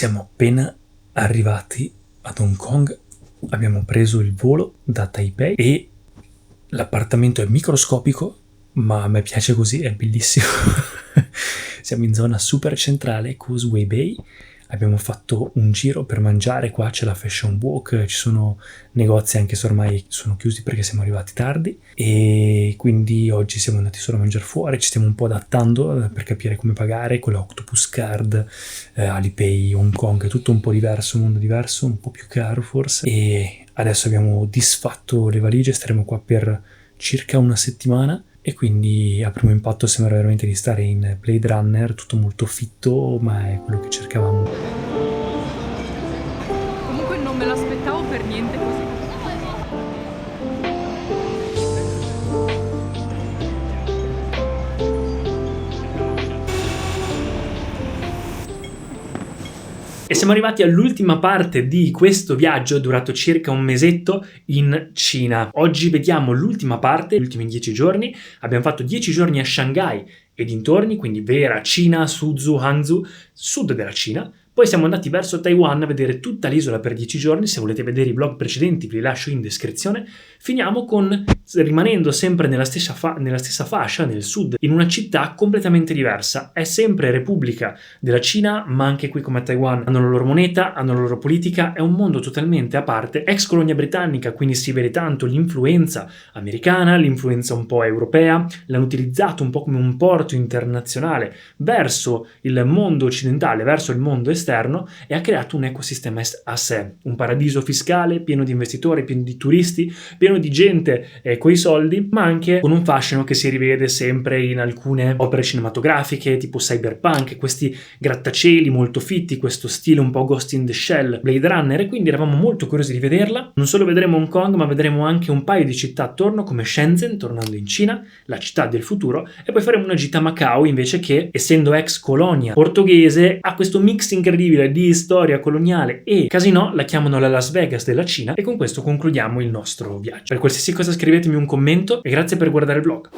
Siamo appena arrivati ad Hong Kong, abbiamo preso il volo da Taipei e l'appartamento è microscopico, ma a me piace così, è bellissimo. Siamo in zona super centrale, Causeway Bay. Abbiamo fatto un giro per mangiare, qua c'è la Fashion Walk, ci sono negozi anche se ormai sono chiusi perché siamo arrivati tardi, e quindi oggi siamo andati solo a mangiare fuori, ci stiamo un po' adattando per capire come pagare con la Octopus Card, Alipay, Hong Kong, è tutto un po' diverso, un mondo diverso, un po' più caro forse, e adesso abbiamo disfatto le valigie, staremo qua per circa una settimana. E quindi a primo impatto sembra veramente di stare in Blade Runner, tutto molto fitto, ma è quello che cercavamo. Comunque non me l'aspettavo per niente così. E siamo arrivati all'ultima parte di questo viaggio, durato circa un mesetto in Cina. Oggi vediamo l'ultima parte, gli ultimi 10 giorni. Abbiamo fatto 10 giorni a Shanghai e dintorni, quindi vera Cina, Suzhou, Hangzhou, sud della Cina. Poi siamo andati verso Taiwan a vedere tutta l'isola per 10 giorni. Se volete vedere i vlog precedenti vi li lascio in descrizione. Finiamo con, rimanendo sempre nella stessa fascia, nel sud, in una città completamente diversa. È sempre Repubblica della Cina, ma anche qui come a Taiwan hanno la loro moneta, hanno la loro politica, è un mondo totalmente a parte. Ex colonia britannica, quindi si vede tanto l'influenza americana, l'influenza un po' europea, l'hanno utilizzato un po' come un porto internazionale verso il mondo occidentale, verso il mondo esterno, e ha creato un ecosistema a sé, un paradiso fiscale pieno di investitori, pieno di turisti, pieno di gente coi soldi, ma anche con un fascino che si rivede sempre in alcune opere cinematografiche tipo Cyberpunk, questi grattacieli molto fitti, questo stile un po' Ghost in the Shell, Blade Runner, e quindi eravamo molto curiosi di vederla. Non solo vedremo Hong Kong, ma vedremo anche un paio di città attorno come Shenzhen, tornando in Cina, la città del futuro, e poi faremo una gita a Macao invece, che essendo ex colonia portoghese ha questo mix incredibile di storia coloniale e casinò, la chiamano la Las Vegas della Cina. E con questo concludiamo il nostro viaggio. Per qualsiasi cosa scrivetemi un commento e grazie per guardare il vlog.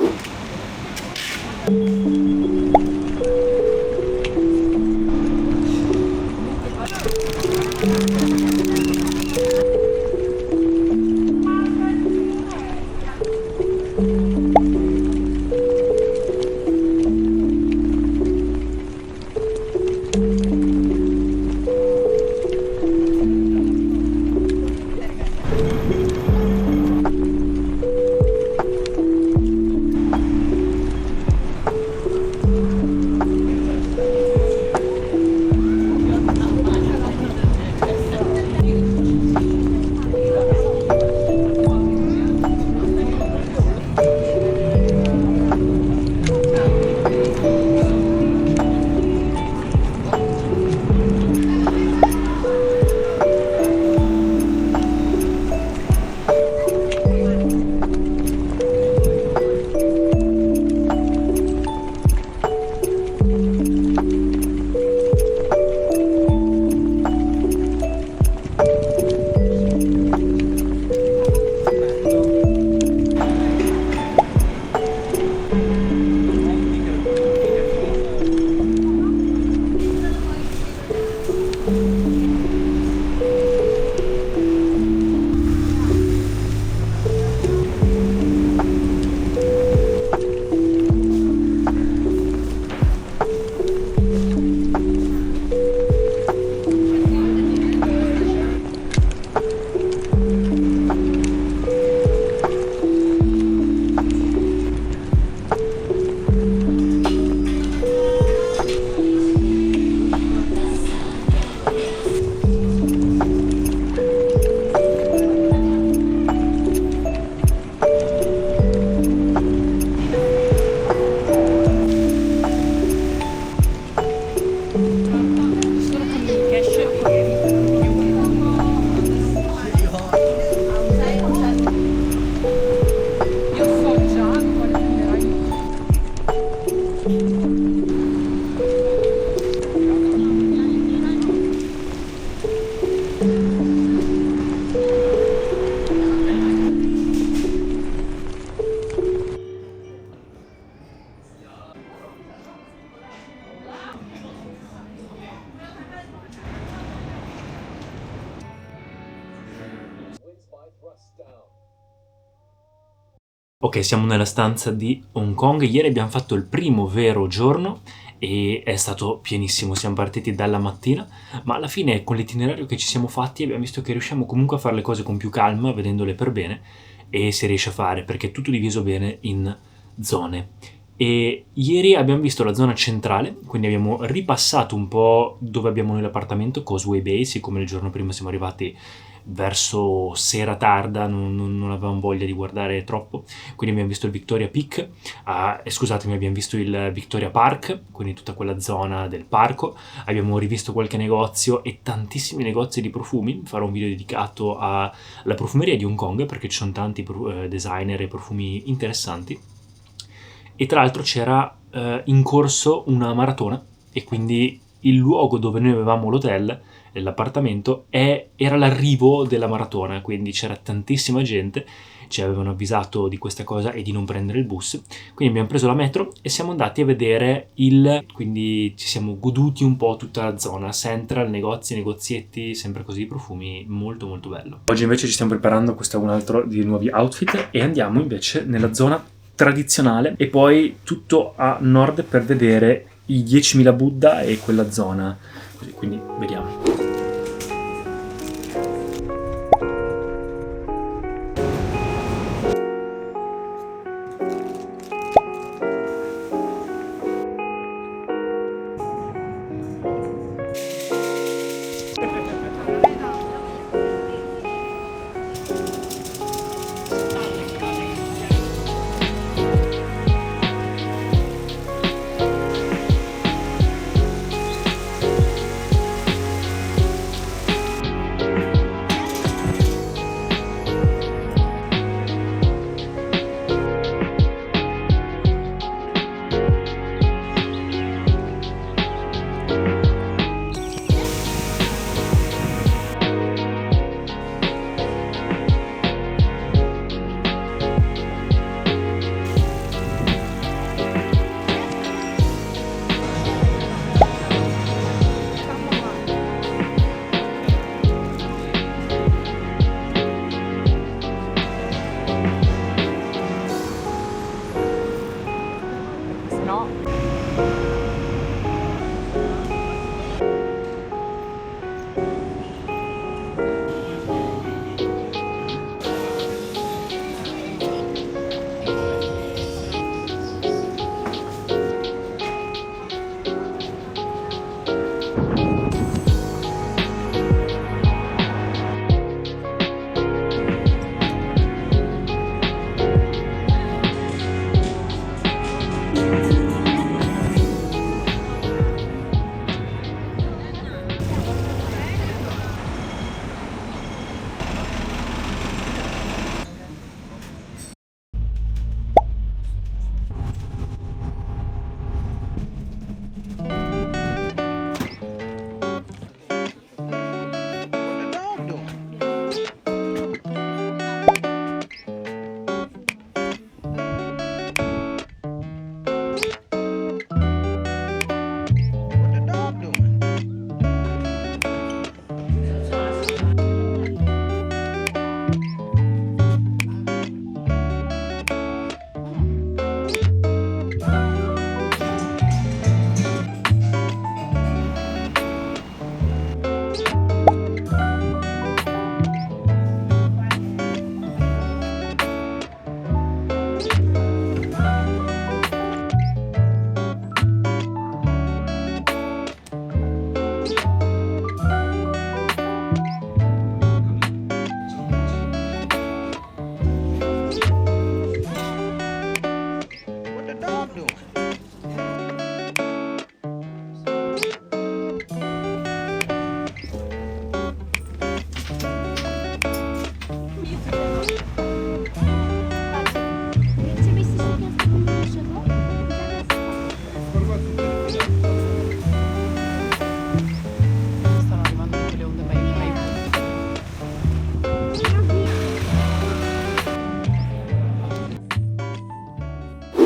Ok, siamo nella stanza di Hong Kong. Ieri abbiamo fatto il primo vero giorno e è stato pienissimo. Siamo partiti dalla mattina, ma alla fine con l'itinerario che ci siamo fatti abbiamo visto che riusciamo comunque a fare le cose con più calma, vedendole per bene, e si riesce a fare perché è tutto diviso bene in zone. E ieri abbiamo visto la zona centrale, quindi abbiamo ripassato un po' dove abbiamo noi l'appartamento, Causeway Bay, siccome il giorno prima siamo arrivati verso sera tarda, non avevamo voglia di guardare troppo, quindi abbiamo visto il Victoria Peak, scusatemi, abbiamo visto il Victoria Park, quindi tutta quella zona del parco, abbiamo rivisto qualche negozio e tantissimi negozi di profumi. Farò un video dedicato alla profumeria di Hong Kong perché ci sono tanti designer e profumi interessanti, e tra l'altro c'era in corso una maratona e quindi il luogo dove noi avevamo l'hotel, l'appartamento, era l'arrivo della maratona, quindi c'era tantissima gente, ci avevano avvisato di questa cosa e di non prendere il bus, quindi abbiamo preso la metro e siamo andati a vedere quindi ci siamo goduti un po' tutta la zona, Central, negozi, negozietti, sempre così, profumi, molto molto bello. Oggi invece ci stiamo preparando, questo è un altro dei nuovi outfit, e andiamo invece nella zona tradizionale e poi tutto a nord per vedere i 10.000 Buddha e quella zona, così, quindi vediamo.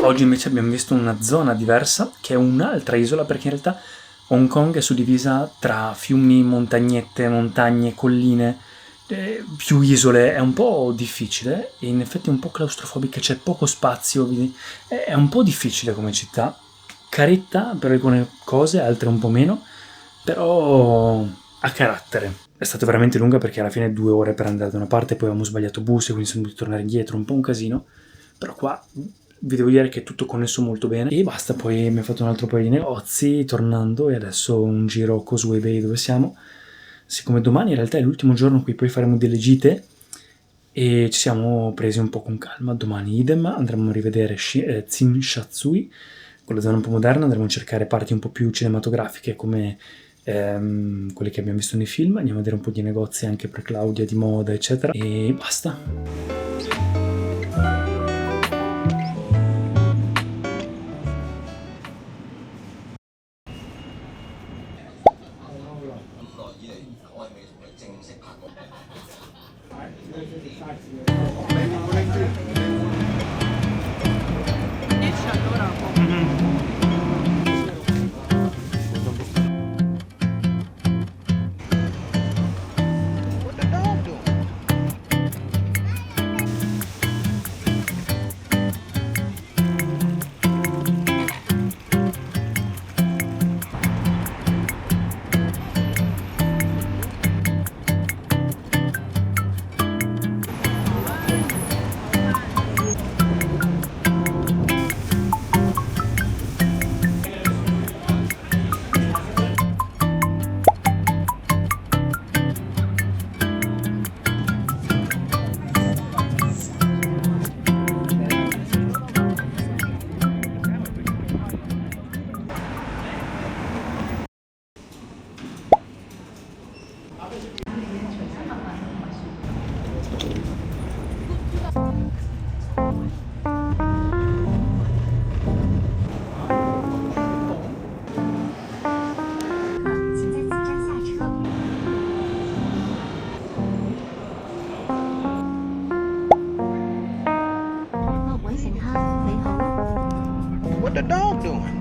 Oggi invece abbiamo visto una zona diversa, che è un'altra isola, perché in realtà Hong Kong è suddivisa tra fiumi, montagnette, montagne, colline, più isole è un po' difficile e in effetti è un po' claustrofobica, c'è poco spazio, è un po' difficile come città, caretta per alcune cose, altre un po' meno, però ha carattere. È stata veramente lunga perché alla fine 2 ore per andare da una parte, poi avevamo sbagliato bus e quindi siamo dovuti tornare indietro, un po' un casino, però qua vi devo dire che è tutto connesso molto bene e basta. Poi abbiamo fatto un altro paio di negozi tornando e adesso un giro a Causeway Bay dove siamo. Siccome domani in realtà è l'ultimo giorno in cui poi faremo delle gite e ci siamo presi un po' con calma. Domani idem, andremo a rivedere Tsim Sha Tsui, quella zona un po' moderna, andremo a cercare parti un po' più cinematografiche come quelle che abbiamo visto nei film, andiamo a vedere un po' di negozi anche per Claudia di moda eccetera e basta. Esce allora. What the dog doing?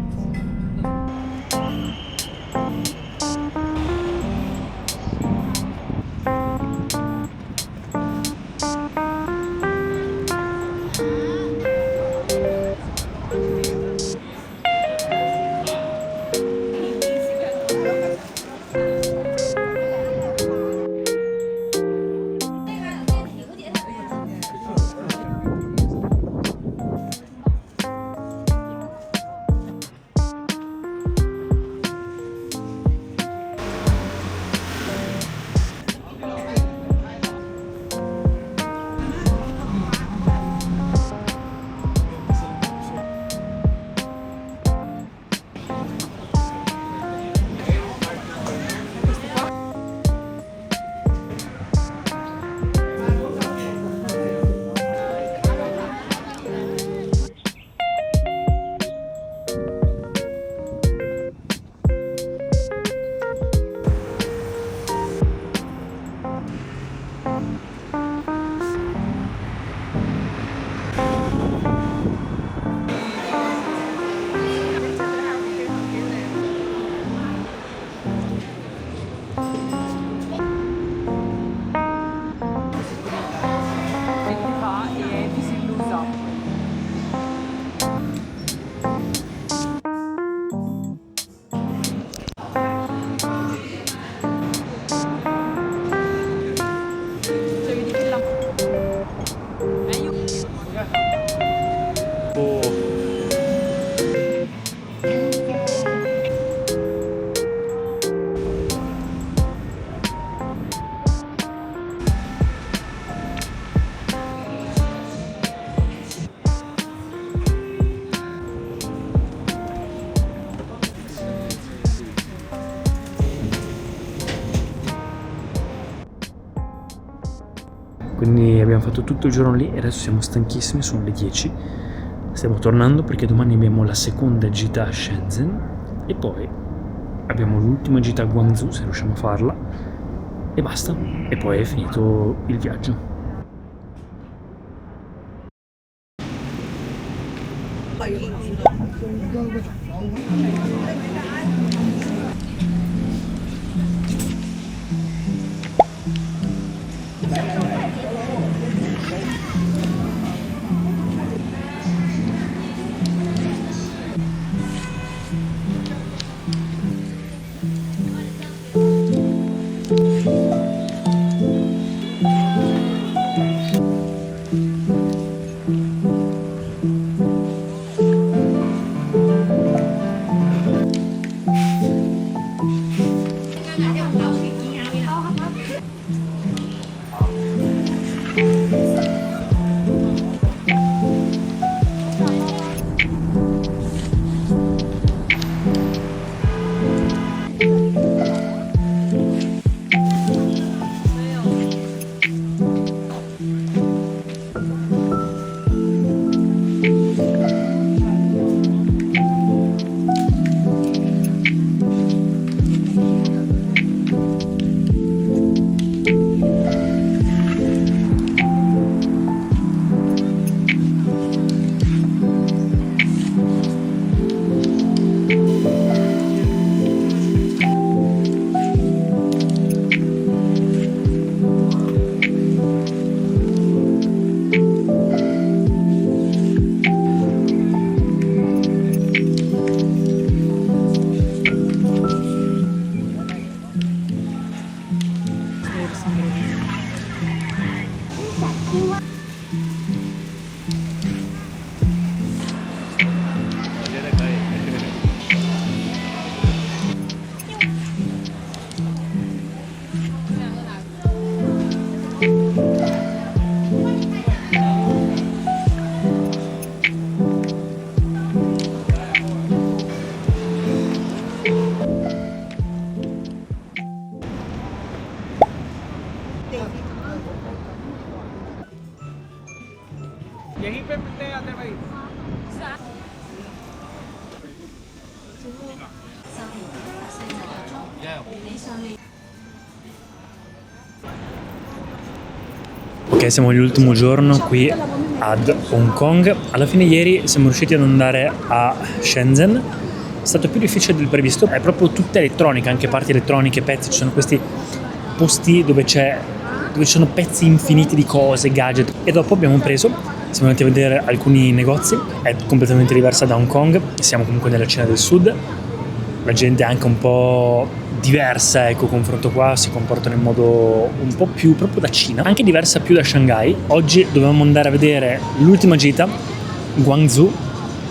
Quindi abbiamo fatto tutto il giorno lì e adesso siamo stanchissimi, sono le 10. Stiamo tornando perché domani abbiamo la seconda gita a Shenzhen e poi abbiamo l'ultima gita a Guangzhou se riusciamo a farla e basta. E poi è finito il viaggio. यहीं पे मिलने आते भाई। Ok, siamo all'ultimo giorno qui ad Hong Kong. Alla fine ieri siamo riusciti ad andare a Shenzhen. È stato più difficile del previsto, è proprio tutta elettronica, anche parti elettroniche, pezzi, ci sono questi posti dove ci sono pezzi infiniti di cose, gadget. E dopo abbiamo preso, siamo andati a vedere alcuni negozi, è completamente diversa da Hong Kong, siamo comunque nella Cina del Sud, la gente è anche un po' diversa, ecco, confronto qua, si comportano in modo un po' più proprio da Cina, anche diversa più da Shanghai. Oggi dovevamo andare a vedere l'ultima gita, Guangzhou,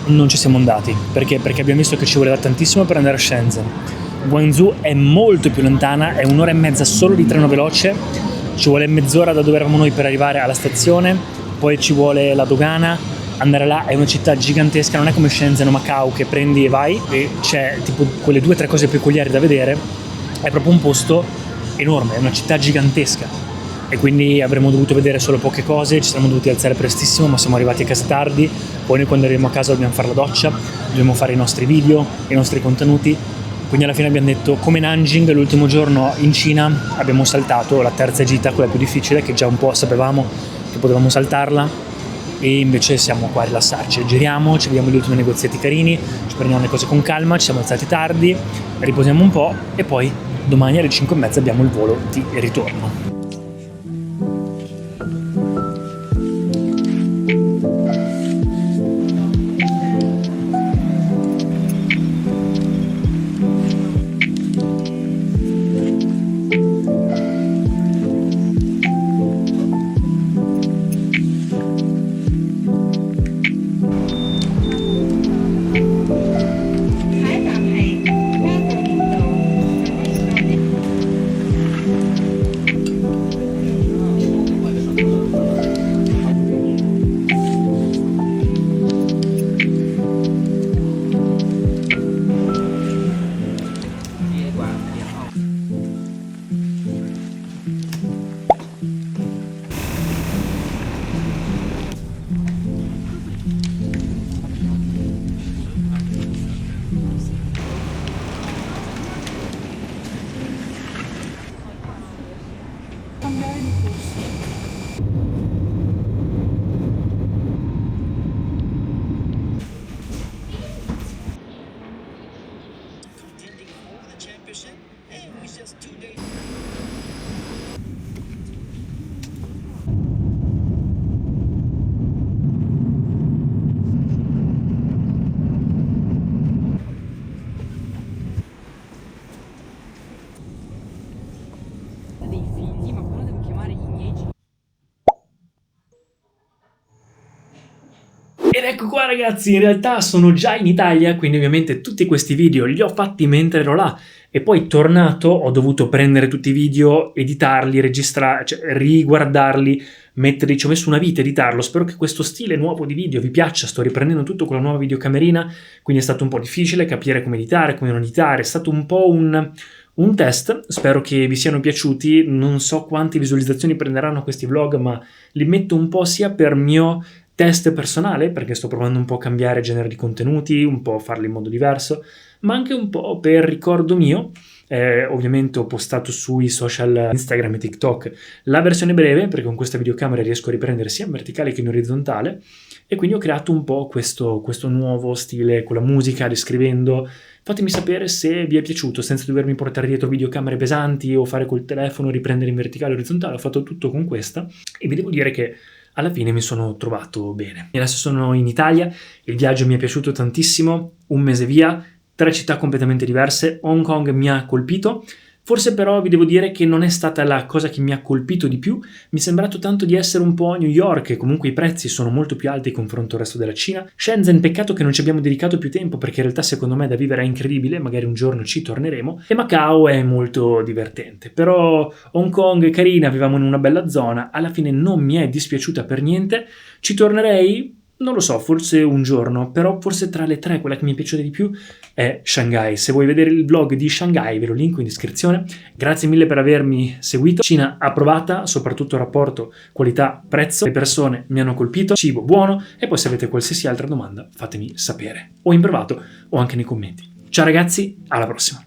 non ci siamo andati, perché abbiamo visto che ci voleva tantissimo per andare a Shenzhen. Guangzhou è molto più lontana, è 1 ora e mezza solo di treno veloce, ci vuole mezz'ora da dove eravamo noi per arrivare alla stazione, poi ci vuole la dogana. Andare là è una città gigantesca, non è come Shenzhen o Macao che prendi e vai e c'è tipo quelle 2 o 3 cose peculiari da vedere, è proprio un posto enorme, è una città gigantesca e quindi avremmo dovuto vedere solo poche cose, ci siamo dovuti alzare prestissimo ma siamo arrivati a casa tardi, poi noi quando arriviamo a casa dobbiamo fare la doccia, dobbiamo fare i nostri video, i nostri contenuti, quindi alla fine abbiamo detto, come Nanjing l'ultimo giorno in Cina abbiamo saltato la terza gita, quella più difficile che già un po' sapevamo che potevamo saltarla, e invece siamo qua a rilassarci, giriamo, ci vediamo gli ultimi negozietti carini, ci prendiamo le cose con calma, ci siamo alzati tardi, riposiamo un po' e poi domani alle 5:30 abbiamo il volo di ritorno. Ed ecco qua ragazzi, in realtà sono già in Italia, quindi ovviamente tutti questi video li ho fatti mentre ero là e poi tornato ho dovuto prendere tutti i video, editarli, registrare, cioè riguardarli, metterli, ci ho messo una vita a editarlo. Spero che questo stile nuovo di video vi piaccia, sto riprendendo tutto con la nuova videocamerina, quindi è stato un po' difficile capire come editare, come non editare, è stato un po' un test, spero che vi siano piaciuti, non so quante visualizzazioni prenderanno questi vlog, ma li metto un po' sia per mio test personale, perché sto provando un po' a cambiare genere di contenuti, un po' farli in modo diverso, ma anche un po' per ricordo mio. Ovviamente ho postato sui social Instagram e TikTok la versione breve, perché con questa videocamera riesco a riprendere sia in verticale che in orizzontale, e quindi ho creato un po' questo nuovo stile con la musica, descrivendo. Fatemi sapere se vi è piaciuto, senza dovermi portare dietro videocamere pesanti o fare col telefono, riprendere in verticale o orizzontale. Ho fatto tutto con questa e vi devo dire che alla fine mi sono trovato bene. E adesso sono in Italia, il viaggio mi è piaciuto tantissimo, un mese via, 3 città completamente diverse. Hong Kong mi ha colpito, forse però vi devo dire che non è stata la cosa che mi ha colpito di più. Mi è sembrato tanto di essere un po' a New York, e comunque i prezzi sono molto più alti confronto al resto della Cina. Shenzhen, peccato che non ci abbiamo dedicato più tempo, perché in realtà secondo me da vivere è incredibile, magari un giorno ci torneremo. E Macao è molto divertente, però Hong Kong è carina, vivevamo in una bella zona, alla fine non mi è dispiaciuta per niente. Ci tornerei? Non lo so, forse un giorno, però forse tra le 3 quella che mi è piaciuta di più è Shanghai. Se vuoi vedere il vlog di Shanghai ve lo linko in descrizione. Grazie mille per avermi seguito. Cina approvata, soprattutto il rapporto qualità-prezzo. Le persone mi hanno colpito, cibo buono, e poi se avete qualsiasi altra domanda fatemi sapere, o in privato o anche nei commenti. Ciao ragazzi, alla prossima!